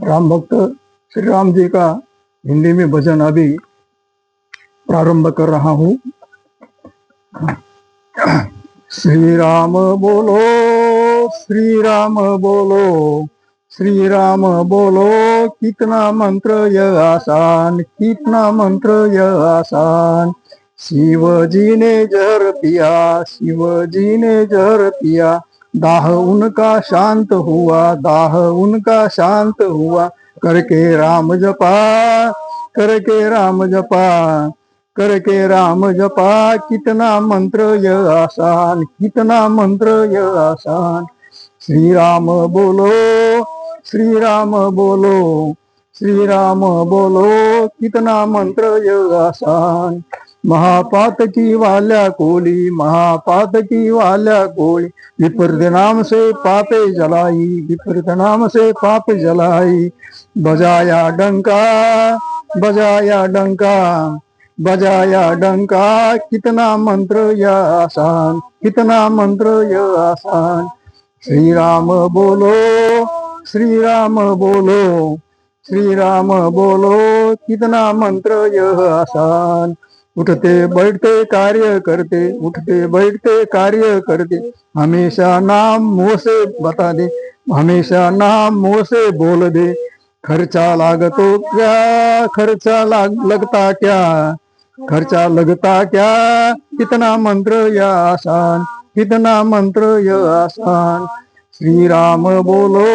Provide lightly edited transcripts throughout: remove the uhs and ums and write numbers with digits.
राम भक्त श्री राम जी का हिंदी में भजन अभी प्रारंभ कर रहा हूँ। श्री राम बोलो, श्री राम बोलो, श्री राम बोलो, कितना मंत्र यह आसान, कितना मंत्र यह आसान। शिव जी ने जहर पिया, शिव जी ने जहर पिया, दाह उनका शांत हुआ, दाह उनका शांत हुआ। करके राम जपा, करके राम जपा, करके राम जपा, कितना मंत्र यह आसान, कितना मंत्र यह आसान। श्री राम बोलो, श्री राम बोलो, श्री राम बोलो, कितना मंत्र यह आसान। महापातकी वाल्या कोली, महापातकी वाल्या कोली, विपरीत नाम से पापे जलाई, विपरीत नाम से पाप जलाई। बजाया डंका, बजाया डंका, बजाया डंका, कितना मंत्र यह आसान, कितना मंत्र यह आसान। श्री राम बोलो, श्री राम बोलो, श्री राम बोलो, कितना मंत्र यह आसान। उठते बैठते कार्य करते, उठते बैठते कार्य करते, हमेशा नाम मुंह से बता दे, हमेशा नाम मुंह से बोल दे। खर्चा लागतो क्या, खर्चा लगता क्या, खर्चा लगता क्या, कितना मंत्र यह आसान, कितना मंत्र यह आसान। श्री राम बोलो,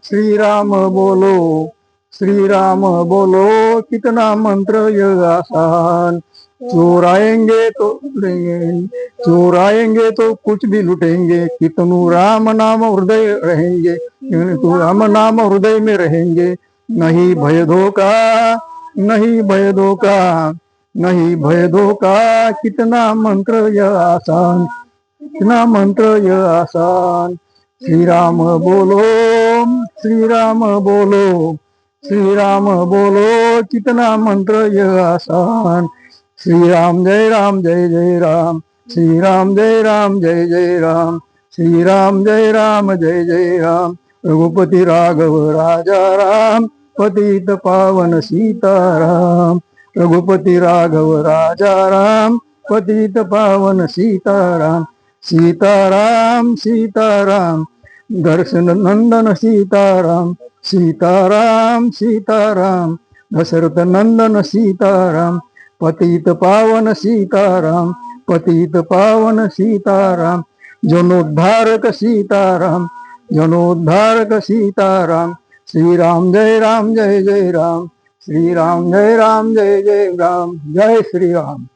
श्री राम बोलो, श्री राम बोलो, कितना मंत्र यह आसान। चोर आएंगे तो लूटेंगे, चोर आएंगे तो कुछ भी लुटेंगे, कितनु राम नाम हृदय रहेंगे, कितनु राम नाम हृदय में रहेंगे। नहीं भय धोखा, नहीं भय धोखा, नहीं भय धोखा, कितना मंत्र यह आसान, कितना मंत्र यह आसान। श्री राम बोलो, श्री राम बोलो, श्री राम बोलो, कितना मंत्र यह आसान। श्री राम जय राम जय जय राम, श्री राम जय राम जय जय राम, श्री राम जय राम जय जय राम। रघुपति राघव राजा राम, पतित पावन सीताराम। रघुपति राघव राजा राम, पतित पावन सीताराम। सीताराम सीताराम, दर्शन नंदन सीताराम, सीताराम सीताराम, दशरथ नंदन सीताराम। पतित पावन सीताराम, पतित पावन सीताराम, जनोद्धारक सीताराम, जनोद्धारक सीताराम। श्री राम जय राम जय जय राम, श्री राम जय राम जय जय राम, जय श्री राम।